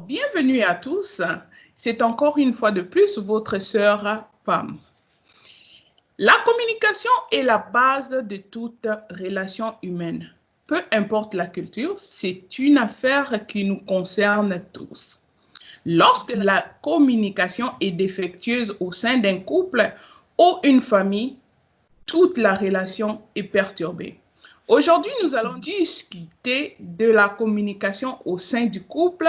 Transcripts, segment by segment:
Bienvenue à tous. C'est encore une fois de plus votre sœur Pam. La communication est la base de toute relation humaine. Peu importe la culture, c'est une affaire qui nous concerne tous. Lorsque la communication est défectueuse au sein d'un couple ou une famille, toute la relation est perturbée. Aujourd'hui, nous allons discuter de la communication au sein du couple,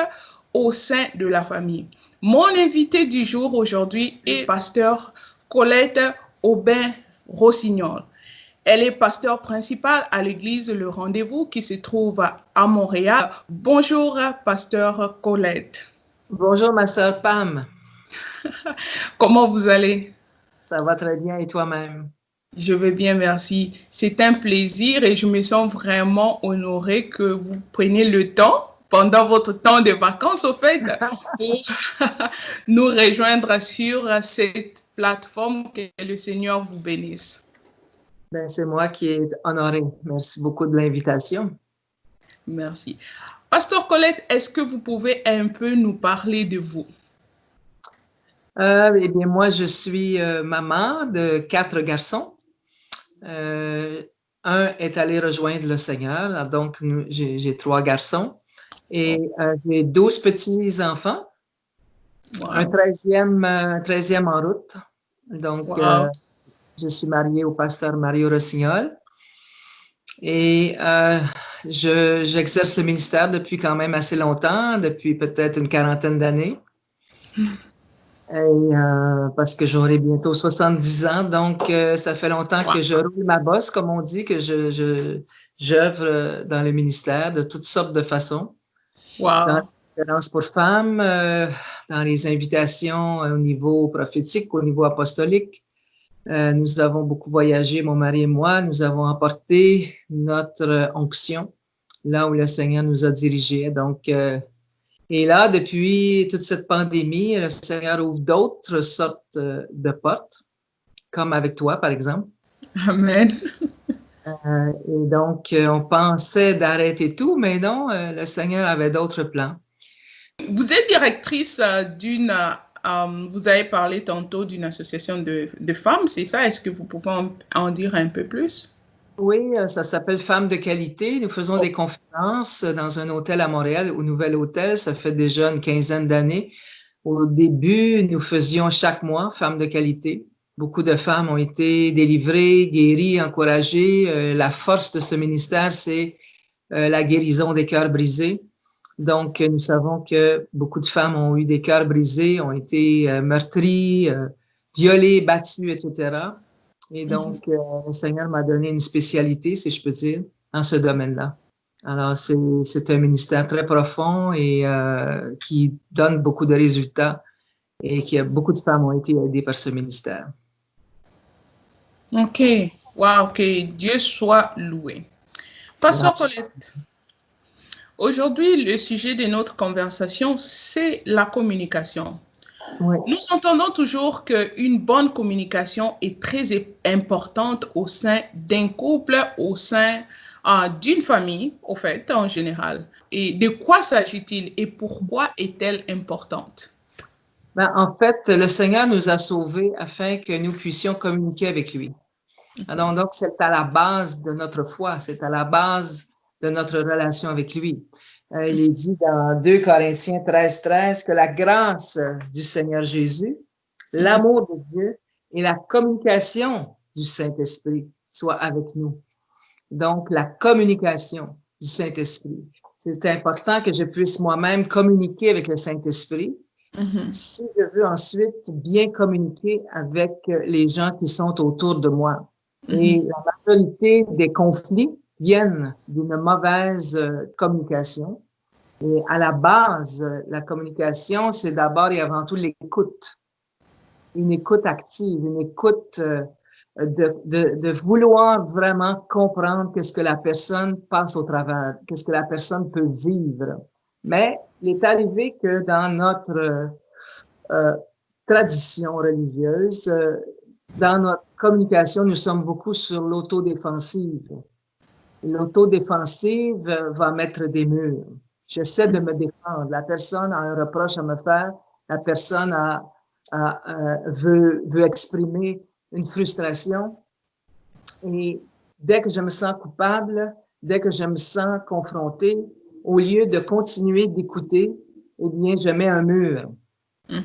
au sein de la famille. Mon invité du jour aujourd'hui est pasteur Colette Aubin-Rossignol. Elle est pasteur principale à l'église Le Rendez-vous qui se trouve à Montréal. Bonjour, pasteur Colette. Bonjour, ma sœur Pam. Comment vous allez? Ça va très bien et toi-même? Je vais bien, merci. C'est un plaisir et je me sens vraiment honorée que vous preniez le temps pendant votre temps de vacances, au fait, pour nous rejoindre sur cette plateforme. Que le Seigneur vous bénisse. Ben, c'est moi qui est honorée. Merci beaucoup de l'invitation. Merci. Pasteur Colette, est-ce que vous pouvez un peu nous parler de vous? Eh bien, moi, je suis maman de 4 garçons. Un est allé rejoindre le Seigneur, donc j'ai 3 garçons. Et j'ai 12 petits-enfants. Wow. Un 13e en route. Donc, Wow. je suis mariée au pasteur Mario Rossignol. Et j'exerce le ministère depuis quand même assez longtemps, depuis peut-être une 40aine d'années. Et parce que j'aurai bientôt 70 ans, donc ça fait longtemps que je roule ma bosse, comme on dit, que j'œuvre dans le ministère de toutes sortes de façons. Wow. Dans les conférences pour femmes, dans les invitations au niveau prophétique, au niveau apostolique. Nous avons beaucoup voyagé, mon mari et moi. Nous avons apporté notre onction là où le Seigneur nous a dirigés. Donc, et là, depuis toute cette pandémie, le Seigneur ouvre d'autres sortes de portes, comme avec toi, par exemple. Amen. Et donc, on pensait d'arrêter tout, mais non, le Seigneur avait d'autres plans. Vous êtes directrice d'une, vous avez parlé tantôt d'une association de femmes, c'est ça? Est-ce que vous pouvez en dire un peu plus? Oui, ça s'appelle Femmes de qualité. Nous faisons des conférences dans un hôtel à Montréal, au Nouvel Hôtel. Ça fait déjà une 15aine d'années. Au début, nous faisions chaque mois Femmes de qualité. Beaucoup de femmes ont été délivrées, guéries, encouragées. La force de ce ministère, c'est la guérison des cœurs brisés. Donc, nous savons que beaucoup de femmes ont eu des cœurs brisés, ont été meurtries, violées, battues, etc. Et donc, le Seigneur m'a donné une spécialité, si je peux dire, dans ce domaine-là. Alors, c'est un ministère très profond et qui donne beaucoup de résultats et qui a beaucoup de femmes ont été aidées par ce ministère. OK. Wow, que Dieu soit loué. Pasteur Colette, aujourd'hui, le sujet de notre conversation, c'est la communication. Oui. Nous entendons toujours qu'une bonne communication est très importante au sein d'un couple, au sein d'une famille, au fait, en général. Et de quoi s'agit-il et pourquoi est-elle importante? Ben, en fait, le Seigneur nous a sauvés afin que nous puissions communiquer avec lui. Alors, donc, c'est à la base de notre foi, c'est à la base de notre relation avec lui. Il est dit dans 2 Corinthiens 13 que la grâce du Seigneur Jésus, l'amour de Dieu et la communication du Saint-Esprit soient avec nous. Donc, la communication du Saint-Esprit. C'est important que je puisse moi-même communiquer avec le Saint-Esprit si je veux ensuite bien communiquer avec les gens qui sont autour de moi. Et la majorité des conflits viennent d'une mauvaise communication. Et à la base, la communication, c'est d'abord et avant tout l'écoute. Une écoute active, une écoute de vouloir vraiment comprendre qu'est-ce que la personne passe au travers, qu'est-ce que la personne peut vivre. Mais il est arrivé que dans notre tradition religieuse, dans notre communication, nous sommes beaucoup sur l'autodéfensive. L'autodéfensive va mettre des murs. J'essaie de me défendre. La personne a un reproche à me faire. La personne veut exprimer une frustration. Et dès que je me sens coupable, dès que je me sens confrontée, au lieu de continuer d'écouter, eh bien, je mets un mur.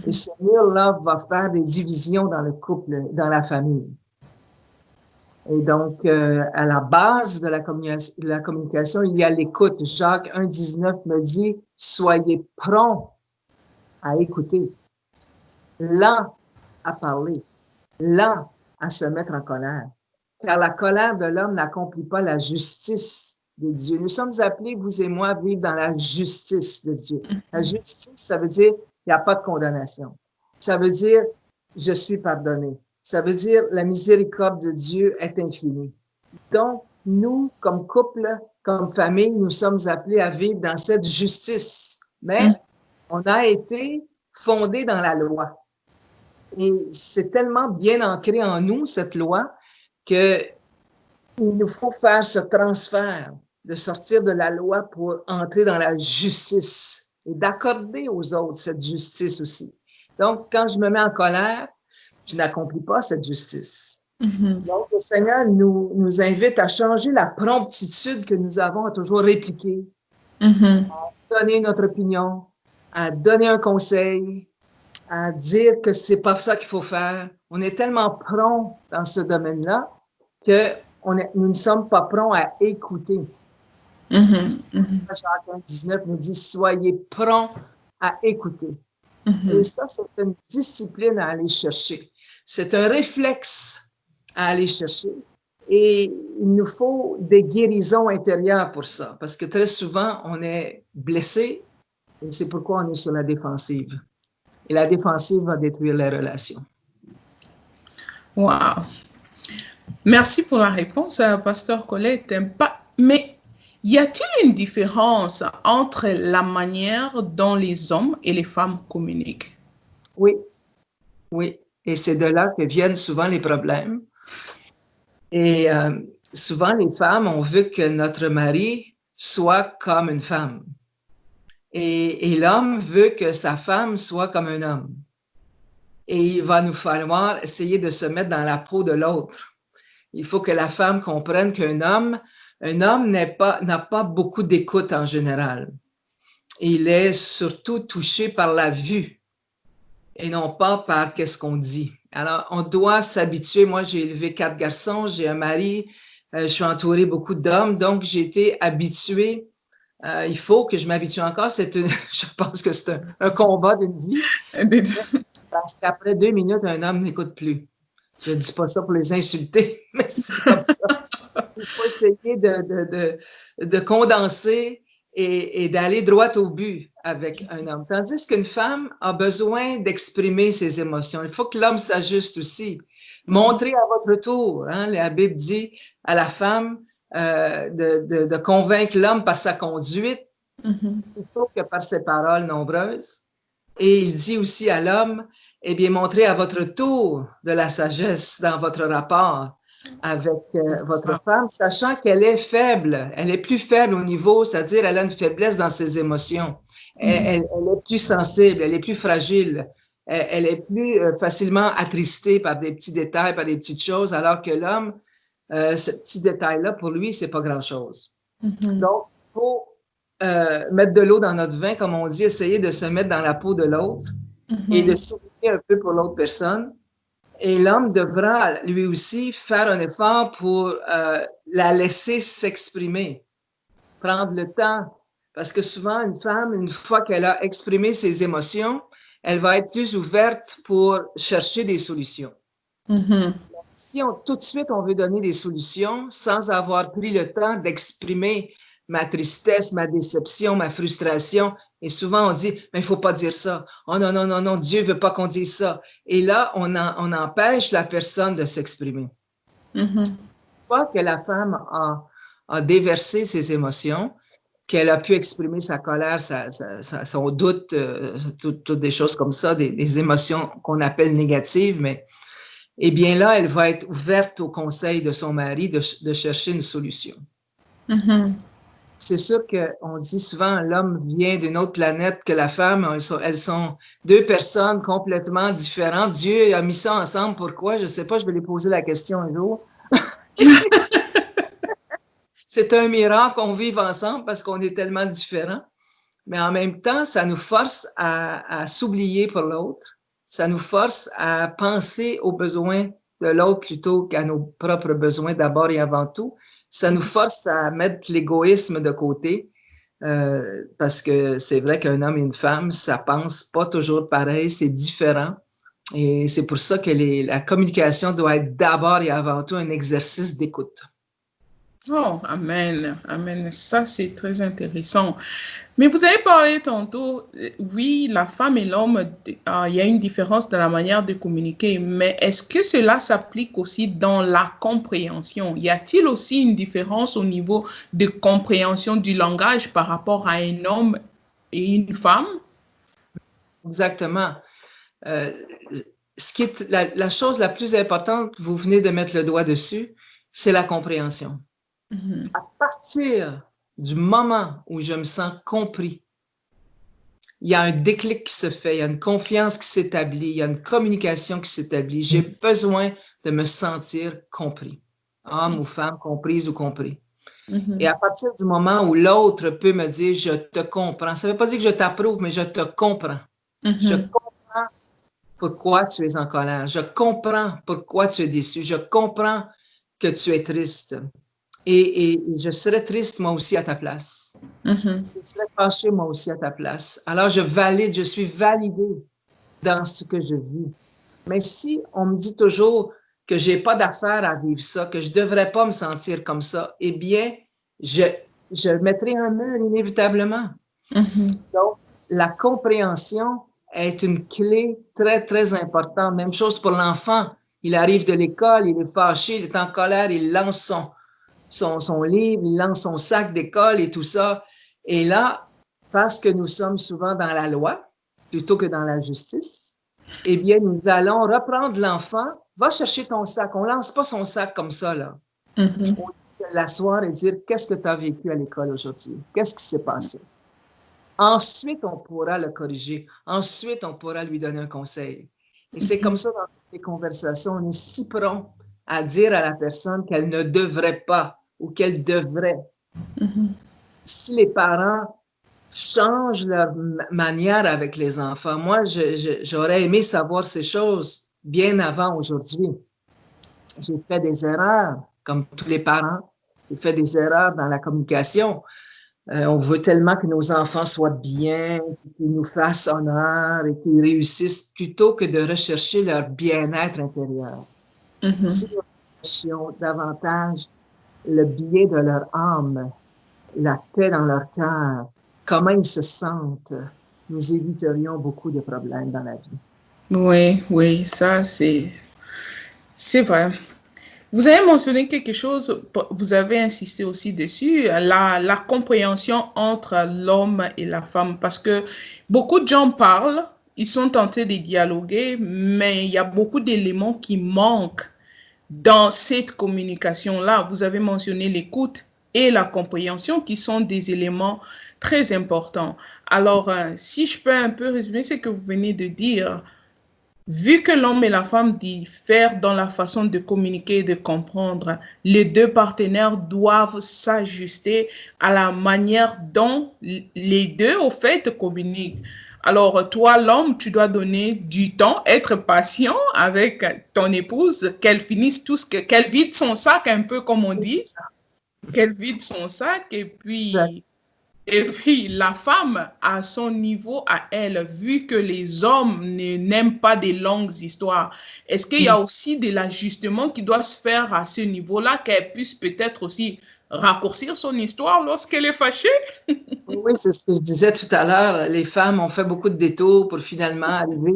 Et ce mur-là va faire des divisions dans le couple, dans la famille. Et donc, à la base de la communication, il y a l'écoute. Jacques 1,19 me dit, soyez prompts à écouter, lents à parler, lents à se mettre en colère. Car la colère de l'homme n'accomplit pas la justice de Dieu. Nous sommes appelés, vous et moi, à vivre dans la justice de Dieu. La justice, ça veut dire, il n'y a pas de condamnation. Ça veut dire, je suis pardonné. Ça veut dire, la miséricorde de Dieu est infinie. Donc, nous, comme couple, comme famille, nous sommes appelés à vivre dans cette justice. Mais on a été fondés dans la loi. Et c'est tellement bien ancré en nous, cette loi, qu'il nous faut faire ce transfert, de sortir de la loi pour entrer dans la justice et d'accorder aux autres cette justice aussi. Donc, quand je me mets en colère, je n'accomplis pas cette justice. Donc, le Seigneur nous invite à changer la promptitude que nous avons à toujours répliquer, à donner notre opinion, à donner un conseil, à dire que c'est pas ça qu'il faut faire. On est tellement prompt dans ce domaine-là que nous ne sommes pas prompts à écouter. Jacques 19 nous dit, soyez prompts à écouter. Et ça, c'est une discipline à aller chercher. C'est un réflexe à aller chercher. Et il nous faut des guérisons intérieures pour ça, parce que très souvent, on est blessé et c'est pourquoi on est sur la défensive. Et la défensive va détruire les relations. Wow. Merci pour la réponse, Pasteur Colette. Mais y a-t-il une différence entre la manière dont les hommes et les femmes communiquent? Oui, oui. Et c'est de là que viennent souvent les problèmes. Et souvent, les femmes, on veut que notre mari soit comme une femme. Et l'homme veut que sa femme soit comme un homme. Et il va nous falloir essayer de se mettre dans la peau de l'autre. Il faut que la femme comprenne qu'un homme n'a pas beaucoup d'écoute en général. Il est surtout touché par la vue et non pas par qu'est-ce qu'on dit. Alors, on doit s'habituer. Moi, j'ai élevé 4 garçons, j'ai un mari, je suis entourée beaucoup d'hommes, donc j'ai été habituée. Il faut que je m'habitue encore. Je pense que c'est un combat d'une vie. Parce qu'après 2 minutes, un homme n'écoute plus. Je ne dis pas ça pour les insulter, mais c'est comme ça. Il faut essayer de condenser et d'aller droit au but avec un homme. Tandis qu'une femme a besoin d'exprimer ses émotions. Il faut que l'homme s'ajuste aussi. Montrez à votre tour. Hein, la Bible dit à la femme de convaincre l'homme par sa conduite plutôt que par ses paroles nombreuses. Et il dit aussi à l'homme, eh bien, montrez à votre tour de la sagesse dans votre rapport avec votre femme, sachant qu'elle est faible. Elle est plus faible au niveau, c'est-à-dire elle a une faiblesse dans ses émotions. Elle est plus sensible, elle est plus fragile. Elle est plus facilement attristée par des petits détails, par des petites choses, alors que l'homme, ce petit détail-là, pour lui, c'est pas grand-chose. Donc, il faut mettre de l'eau dans notre vin, comme on dit, essayer de se mettre dans la peau de l'autre et de sourire un peu pour l'autre personne. Et l'homme devra, lui aussi, faire un effort pour la laisser s'exprimer, prendre le temps. Parce que souvent, une femme, une fois qu'elle a exprimé ses émotions, elle va être plus ouverte pour chercher des solutions. Si tout de suite, on veut donner des solutions sans avoir pris le temps d'exprimer ma tristesse, ma déception, ma frustration. Et souvent, on dit, mais il ne faut pas dire ça. Oh non, non, non, non, Dieu ne veut pas qu'on dise ça. Et là, on empêche la personne de s'exprimer. Une fois que la femme a déversé ses émotions, qu'elle a pu exprimer sa colère, son doute, toutes des choses comme ça, des émotions qu'on appelle négatives, mais eh bien là, elle va être ouverte au conseil de son mari de chercher une solution. C'est sûr qu'on dit souvent l'homme vient d'une autre planète que la femme. Elles sont deux personnes complètement différentes. Dieu a mis ça ensemble. Pourquoi? Je ne sais pas, je vais lui poser la question un jour. C'est un miracle qu'on vive ensemble parce qu'on est tellement différents. Mais en même temps, ça nous force à s'oublier pour l'autre. Ça nous force à penser aux besoins de l'autre plutôt qu'à nos propres besoins d'abord et avant tout. Ça nous force à mettre l'égoïsme de côté parce que c'est vrai qu'un homme et une femme, ça pense pas toujours pareil, c'est différent. Et c'est pour ça que la communication doit être d'abord et avant tout un exercice d'écoute. Oh, amen, amen. Ça, c'est très intéressant. Mais vous avez parlé tantôt, oui, la femme et l'homme, il y a une différence dans la manière de communiquer, mais est-ce que cela s'applique aussi dans la compréhension? Y a-t-il aussi une différence au niveau de compréhension du langage par rapport à un homme et une femme? Exactement. Ce qui est la chose la plus importante, vous venez de mettre le doigt dessus, c'est la compréhension. À partir du moment où je me sens compris, il y a un déclic qui se fait, il y a une confiance qui s'établit, il y a une communication qui s'établit. J'ai besoin de me sentir compris, homme ou femme, comprise ou compris. Et à partir du moment où l'autre peut me dire « je te comprends », ça ne veut pas dire que je t'approuve, mais je te comprends. Je comprends pourquoi tu es en colère. Je comprends pourquoi tu es déçu. Je comprends que tu es triste. Et je serais triste moi aussi à ta place. Je serais fâchée moi aussi à ta place. Alors je valide, je suis validée dans ce que je vis. Mais si on me dit toujours que j'ai pas d'affaire à vivre ça, que je devrais pas me sentir comme ça, eh bien, je mettrai un mur inévitablement. Donc, la compréhension est une clé très, très importante. Même chose pour l'enfant. Il arrive de l'école, il est fâché, il est en colère, il lance son livre, il lance son sac d'école et tout ça. Et là, parce que nous sommes souvent dans la loi plutôt que dans la justice, eh bien, nous allons reprendre l'enfant. Va chercher ton sac. On ne lance pas son sac comme ça, là. On peut l'asseoir et dire, qu'est-ce que tu as vécu à l'école aujourd'hui? Qu'est-ce qui s'est passé? Ensuite, on pourra le corriger. Ensuite, on pourra lui donner un conseil. Et c'est comme ça dans les conversations, on est si prompt à dire à la personne qu'elle ne devrait pas ou qu'elle devrait. Si les parents changent leur manière avec les enfants, moi, j'aurais aimé savoir ces choses bien avant aujourd'hui. J'ai fait des erreurs, comme tous les parents. J'ai fait des erreurs dans la communication. On veut tellement que nos enfants soient bien, qu'ils nous fassent honneur et qu'ils réussissent plutôt que de rechercher leur bien-être intérieur. Si nous cherchions davantage le bien de leur âme, la paix dans leur cœur, comment ils se sentent, nous éviterions beaucoup de problèmes dans la vie. Oui, oui, ça c'est vrai. Vous avez mentionné quelque chose, vous avez insisté aussi dessus, la compréhension entre l'homme et la femme, parce que beaucoup de gens parlent, ils sont tentés de dialoguer, mais il y a beaucoup d'éléments qui manquent dans cette communication-là. Vous avez mentionné l'écoute et la compréhension qui sont des éléments très importants. Alors, si je peux un peu résumer ce que vous venez de dire, vu que l'homme et la femme diffèrent dans la façon de communiquer et de comprendre, les deux partenaires doivent s'ajuster à la manière dont les deux, au fait, communiquent. Alors, toi, l'homme, tu dois donner du temps, être patient avec ton épouse, qu'elle finisse tout qu'elle vide son sac, un peu comme on dit, qu'elle vide son sac, et puis, la femme, à son niveau, à elle, vu que les hommes n'aiment pas des longues histoires, est-ce qu'il y a aussi de l'ajustement qui doit se faire à ce niveau-là, qu'elle puisse peut-être aussi raccourcir son histoire lorsqu'elle est fâchée? Oui, c'est ce que je disais tout à l'heure. Les femmes ont fait beaucoup de détours pour finalement arriver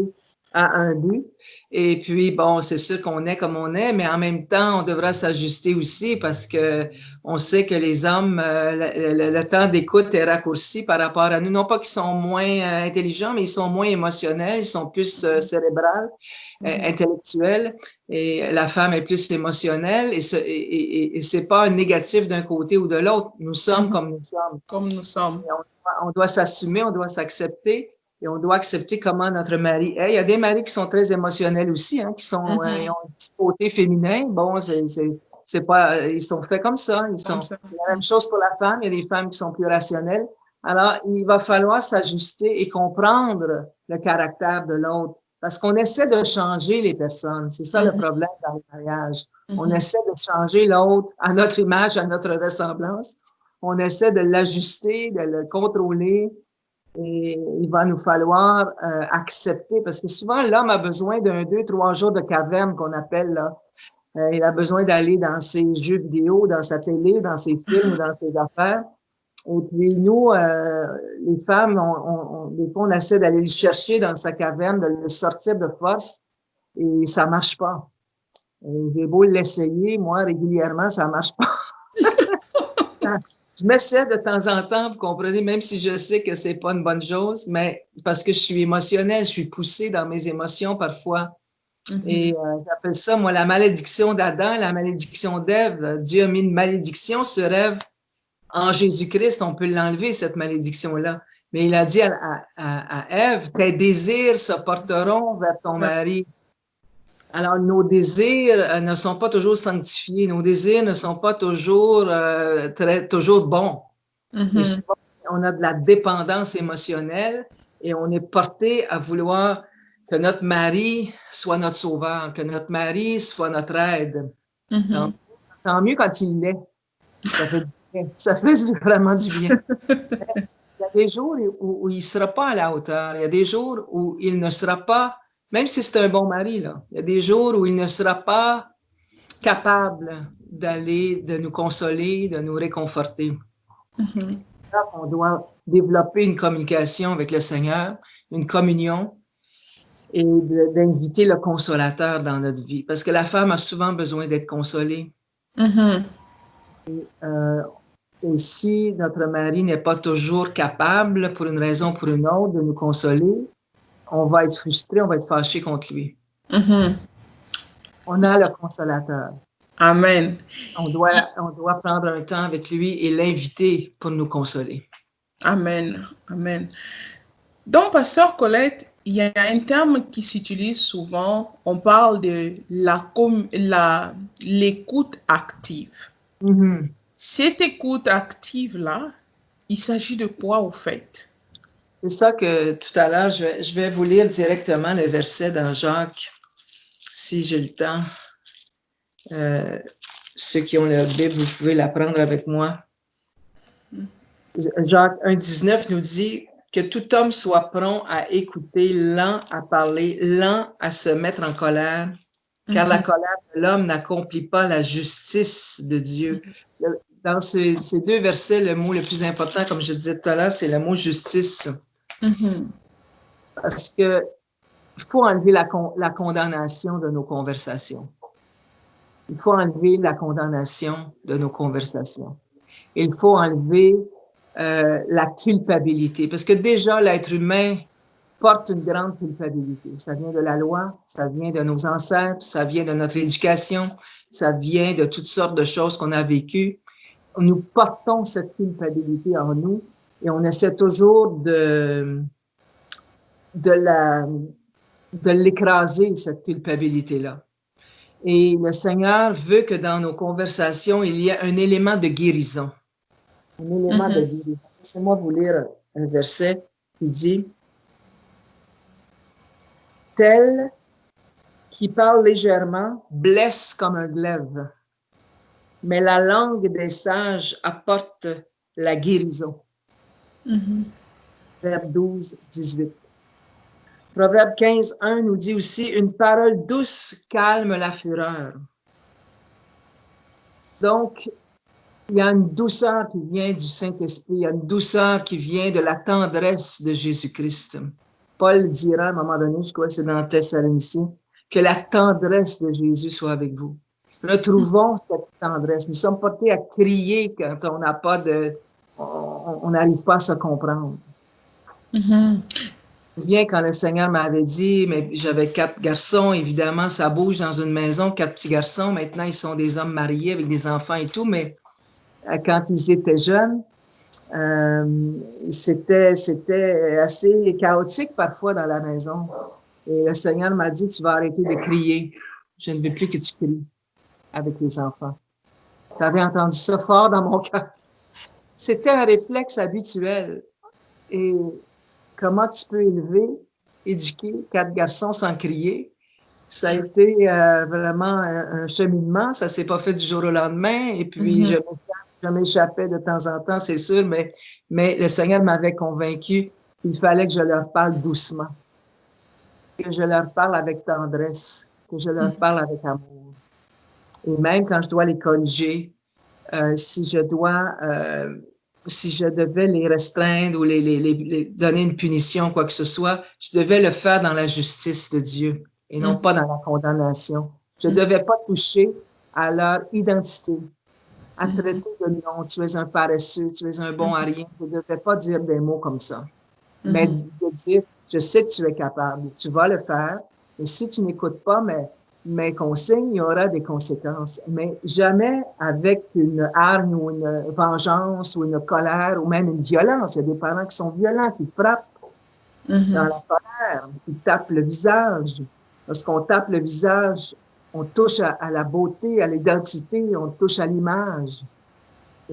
à un but. Et puis, bon, c'est sûr qu'on est comme on est, mais en même temps, on devra s'ajuster aussi parce que on sait que les hommes, le temps d'écoute est raccourci par rapport à nous. Non pas qu'ils sont moins intelligents, mais ils sont moins émotionnels, ils sont plus cérébrales, intellectuels, et la femme est plus émotionnelle, et c'est pas un négatif d'un côté ou de l'autre. Nous sommes comme nous sommes. Comme nous sommes. On doit s'assumer, on doit s'accepter. Et on doit accepter comment notre mari est. Il y a des maris qui sont très émotionnels aussi, hein, qui ont un petit côté féminin. Bon, c'est pas, ils sont faits comme ça. C'est la même chose pour la femme. Il y a des femmes qui sont plus rationnelles. Alors, il va falloir s'ajuster et comprendre le caractère de l'autre. Parce qu'on essaie de changer les personnes. C'est ça le problème dans le mariage. On essaie de changer l'autre à notre image, à notre ressemblance. On essaie de l'ajuster, de le contrôler. Et il va nous falloir accepter, parce que souvent, l'homme a besoin d'un 2-3 jours de caverne qu'on appelle, là. Il a besoin d'aller dans ses jeux vidéo, dans sa télé, dans ses films ou dans ses affaires. Et puis nous, les femmes, des fois, on essaie d'aller le chercher dans sa caverne, de le sortir de force, et ça marche pas. J'ai beau l'essayer, moi, régulièrement, ça marche pas. Je m'essaie de temps en temps, vous comprenez, même si je sais que c'est pas une bonne chose, mais parce que je suis émotionnelle, je suis poussée dans mes émotions parfois. Et j'appelle ça, moi, la malédiction d'Adam, la malédiction d'Ève. Dieu a mis une malédiction sur Ève. En Jésus-Christ, on peut l'enlever, cette malédiction-là. Mais il a dit à Ève, tes désirs se porteront vers ton mari. Alors, nos désirs ne sont pas toujours sanctifiés. Nos désirs ne sont pas toujours, toujours bons. Et souvent, on a de la dépendance émotionnelle et on est porté à vouloir que notre mari soit notre sauveur, que notre mari soit notre aide. Tant mieux quand il l'est. Ça fait vraiment du bien. Il y a des jours où il ne sera pas à la hauteur. Il y a des jours où il ne sera pas, même si c'est un bon mari, là, il y a des jours où il ne sera pas capable de nous consoler, de nous réconforter. On doit développer une communication avec le Seigneur, une communion, et d'inviter le consolateur dans notre vie. Parce que la femme a souvent besoin d'être consolée. Et si notre mari n'est pas toujours capable, pour une raison ou pour une autre, de nous consoler, on va être frustré, on va être fâché contre lui. On a le consolateur. Amen. On doit prendre un temps avec lui et l'inviter pour nous consoler. Amen. Amen. Donc, Pasteur Colette, il y a un terme qui s'utilise souvent. On parle de l'écoute active. Cette écoute active-là, il s'agit de quoi au fait? C'est ça que tout à l'heure, je vais vous lire directement le verset dans Jacques, si j'ai le temps. Ceux qui ont leur Bible, vous pouvez la prendre avec moi. Jacques 1,19 nous dit que tout homme soit prompt à écouter, lent à parler, lent à se mettre en colère, car la colère de l'homme n'accomplit pas la justice de Dieu. Dans ces deux versets, le mot le plus important, comme je disais tout à l'heure, c'est le mot justice. Parce que il faut enlever la condamnation de nos conversations. Il faut enlever la condamnation de nos conversations. Il faut enlever la culpabilité. Parce que déjà, l'être humain porte une grande culpabilité. Ça vient de la loi, ça vient de nos ancêtres, ça vient de notre éducation, ça vient de toutes sortes de choses qu'on a vécues. Nous portons cette culpabilité en nous et on essaie toujours de l'écraser, cette culpabilité-là. Et le Seigneur veut que dans nos conversations, il y ait un élément de guérison. Un élément de guérison. Laissez-moi vous lire un verset qui dit « Tel qui parle légèrement blesse comme un glaive, mais la langue des sages apporte la guérison. » Proverbe 12, 18. Proverbe 15, 1 nous dit aussi « Une parole douce calme la fureur. » Donc, il y a une douceur qui vient du Saint-Esprit, il y a une douceur qui vient de la tendresse de Jésus-Christ. Paul dira à un moment donné, je crois que c'est dans Thessaloniciens, que la tendresse de Jésus soit avec vous. Retrouvons cette tendresse. Nous sommes portés à crier quand on n'a pas de... on n'arrive pas à se comprendre. Mhm. Bien quand le Seigneur m'avait dit, mais j'avais 4 garçons, évidemment, ça bouge dans une maison, 4 petits garçons. Maintenant, ils sont des hommes mariés avec des enfants et tout, mais quand ils étaient jeunes, c'était assez chaotique parfois dans la maison. Et le Seigneur m'a dit, tu vas arrêter de crier. Je ne veux plus que tu cries avec les enfants. J'avais entendu ça fort dans mon cœur. C'était un réflexe habituel. Et comment tu peux éduquer 4 garçons sans crier? Ça a été vraiment un cheminement. Ça s'est pas fait du jour au lendemain. Et puis, je m'échappais de temps en temps, c'est sûr, mais le Seigneur m'avait convaincu qu'il fallait que je leur parle doucement, que je leur parle avec tendresse, que je leur parle avec amour. Et même quand je dois les corriger, si je devais les restreindre ou les donner une punition, quoi que ce soit, je devais le faire dans la justice de Dieu et non pas dans la condamnation. Je ne devais pas toucher à leur identité, à traiter de non, tu es un paresseux, tu es un bon à rien. Je ne devais pas dire des mots comme ça, mais de dire, je sais que tu es capable, tu vas le faire, et si tu n'écoutes pas mes consignes, il y aura des conséquences, mais jamais avec une hargne ou une vengeance ou une colère ou même une violence. Il y a des parents qui sont violents, qui frappent dans la colère, qui tapent le visage. Lorsqu'on tape le visage, on touche à la beauté, à l'identité, on touche à l'image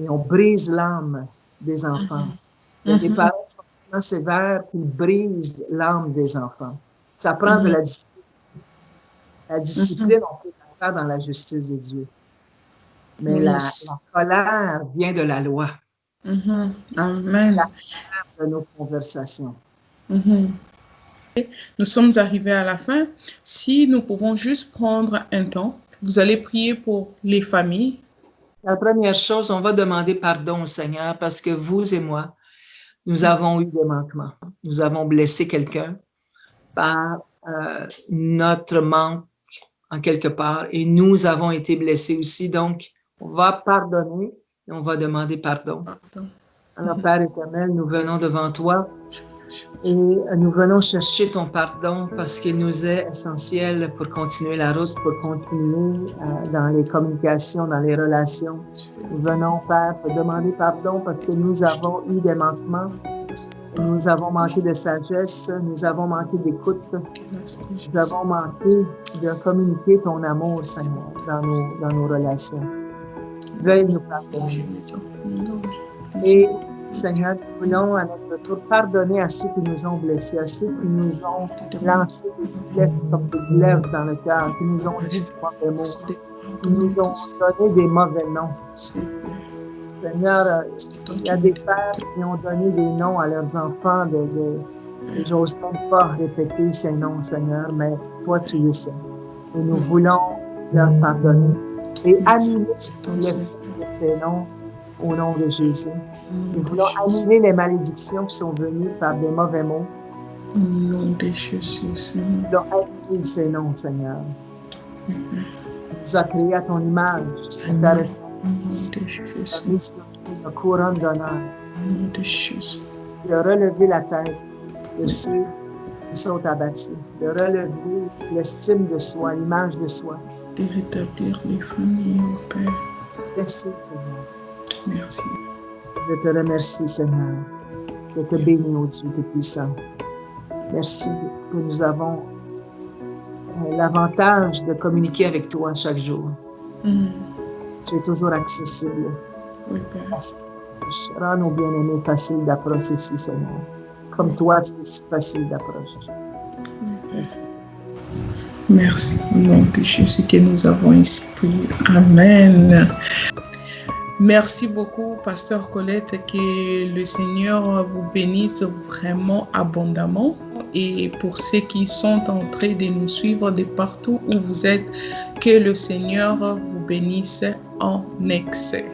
et on brise l'âme des enfants. Il y a des parents qui sont tellement sévères qu'ils brisent l'âme des enfants. Ça prend de la discipline. La discipline, on peut la faire dans la justice de Dieu. Mais la colère vient de la loi. Amen. La colère de nos conversations. Nous sommes arrivés à la fin. Si nous pouvons juste prendre un temps, vous allez prier pour les familles. La première chose, on va demander pardon au Seigneur parce que vous et moi, nous avons eu des manquements. Nous avons blessé quelqu'un par notre manque en quelque part et nous avons été blessés aussi. Donc, on va pardonner et on va demander pardon. Alors, Père éternel, nous venons devant toi et nous venons chercher ton pardon parce qu'il nous est essentiel pour continuer la route, pour continuer dans les communications, dans les relations. Nous venons, Père, te demander pardon parce que nous avons eu des manquements. Nous avons manqué de sagesse, nous avons manqué d'écoute, nous avons manqué de communiquer ton amour, Seigneur, dans nos relations. Veuille nous pardonner. Et Seigneur, nous voulons à notre tour pardonner à ceux qui nous ont blessés, à ceux qui nous ont lancé des flèches comme des glaives dans le cœur, qui nous ont dit des mauvais mots, qui nous ont donné des mauvais noms. Seigneur, il y a des pères qui ont donné des noms à leurs enfants, j'ose même pas répéter ces noms, Seigneur, mais toi, tu le sais. Et nous voulons leur pardonner et annuler l'effet de ces noms au nom de Jésus. Nous voulons annuler les malédictions qui sont venues par des mauvais mots. Au nom de Jésus, Seigneur. Nous voulons annuler ces noms, Seigneur. Tu nous as créés à ton image, à ta ressemblance. Mis sur une couronne d'honneur. De relever la tête de ceux qui sont abattus, de relever l'estime de soi, l'image de soi. De rétablir les familles, mon Père. Merci, Seigneur. Merci. Je te remercie, Seigneur. Je te bénis, ô Dieu Tout-Puissant. Merci que nous avons l'avantage de communiquer avec toi chaque jour. Tu es toujours accessible. Oui, Père. Rends nos bien-aimés faciles d'approche aussi, Seigneur. Comme toi, tu es si facile d'approche. Merci. Merci au nom de Jésus que nous avons ici prié. Amen. Merci beaucoup, Pasteur Colette, que le Seigneur vous bénisse vraiment abondamment. Et pour ceux qui sont en train de nous suivre de partout où vous êtes, que le Seigneur vous bénisse en excès.